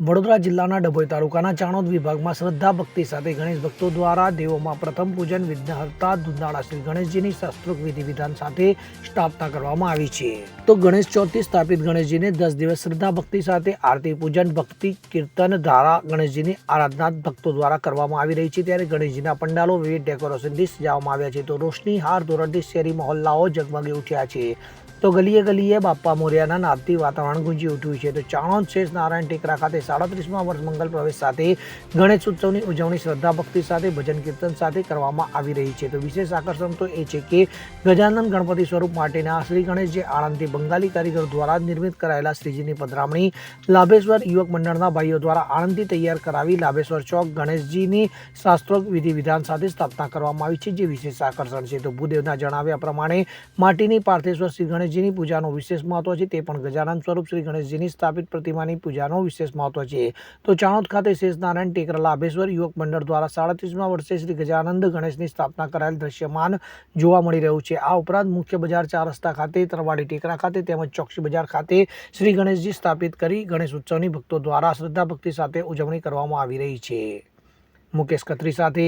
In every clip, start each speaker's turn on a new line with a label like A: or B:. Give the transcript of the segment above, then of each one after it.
A: વડોદરા જિલ્લાના ડભોઈ તાલુકાના ચાણોદ વિભાગમાં શ્રદ્ધા ભક્તિ સાથે ગણેશ ભક્તો દ્વારા દેવોમાં પ્રથમ પૂજન વિઘ્નહર્તા દુંદાળા શ્રી ગણેશજીની શાસ્ત્રોક્ત વિધિ વિધાન સાથે સ્થાપના કરવામાં આવી છે। તો ગણેશ ચોથથી સ્થાપિત ગણેશજીને 10 દિવસ શ્રદ્ધા ભક્તિ સાથે આરતી પૂજન ભક્તિ કીર્તન ધારા ગણેશજીની આરાધના ભક્તો દ્વારા કરવામાં આવી રહી છે। ત્યારે ગણેશજીના પંડાલો વિવિધ ડેકોરેશનથી સજાવવામાં આવ્યા છે। તો રોશની હાર ધોરણથી શેરી મહોલ્લાઓ ઝગમગી ઉઠ્યા છે। તો ગલીએ ગલીએ બાપ્પા મોર્યાના નાદથી વાતાવરણ ગુંજી ઉઠ્યું છે। તો ચાણોદ શેષ નારાયણ ટેકરા ખાતે 37મા વર્ષ મંગલ પ્રવેશ સાથે ગણેશ ઉત્સવની ઉજવણી શ્રદ્ધા ભક્તિ સાથે ભજન કીર્તન સાથે કરવામાં આવી રહી છે। તો વિશેષ આકર્ષણ તો એ છે કે ગજાનન ગણપતિ સ્વરૂપ માટેના શ્રી ગણેશ જે આણંદથી બંગાળી કારીગર દ્વારા નિર્મિત કરાયેલા શ્રીજીની પધરામણી લાભેશ્વર યુવક મંડળના ભાઈઓ દ્વારા આણંદથી તૈયાર કરાવી લાભેશ્વર ચોક ગણેશજીની શાસ્ત્રોક્ત વિધિ વિધાન સાથે સ્થાપના કરવામાં આવી છે, જે વિશેષ આકર્ષણ છે। તો ભૂદેવના જણાવ્યા પ્રમાણે માટીની પાર્થેશ્વર શ્રી ગણેશજીની પૂજાનો વિશેષ મહત્વ છે, તે પણ ગજાનન સ્વરૂપ શ્રી ગણેશજીની સ્થાપિત પ્રતિમાની પૂજાનો વિશેષ મહત્વ છે। તો ચાણોદ ખાતે શેષ નારાયણ ટેકરા લાભેશ્વર યુવક મંડળ દ્વારા 37મા વર્ષે શ્રી ગજાનંદ ગણેશની સ્થાપના કરાયેલ દ્રશ્યમાન જોવા મળી રહ્યું છે। આ ઉપરાંત મુખ્ય બજાર 4 રસ્તા ખાતે તરવાડી ટેકરા ખાતે તેમજ ચોકસી બજાર ખાતે શ્રી ગણેશજી સ્થાપિત કરી ગણેશ ઉત્સવની ભક્તો દ્વારા શ્રદ્ધા ભક્તિ સાથે ઉજવણી કરવામાં આવી રહી છે। મુકેશ ખત્રી સાથે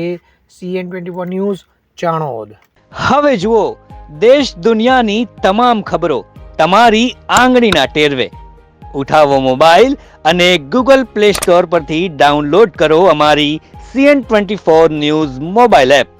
A: CN24 ન્યૂઝ ચાણોદ।
B: હવે જુઓ દેશ દુનિયાની તમામ ખબરો તમારી આંગળીના ટેરવે। ઉઠાવો મોબાઈલ અને Google Play Store પરથી ડાઉનલોડ કરો અમારી CN24 ન્યૂઝ મોબાઈલ એપ।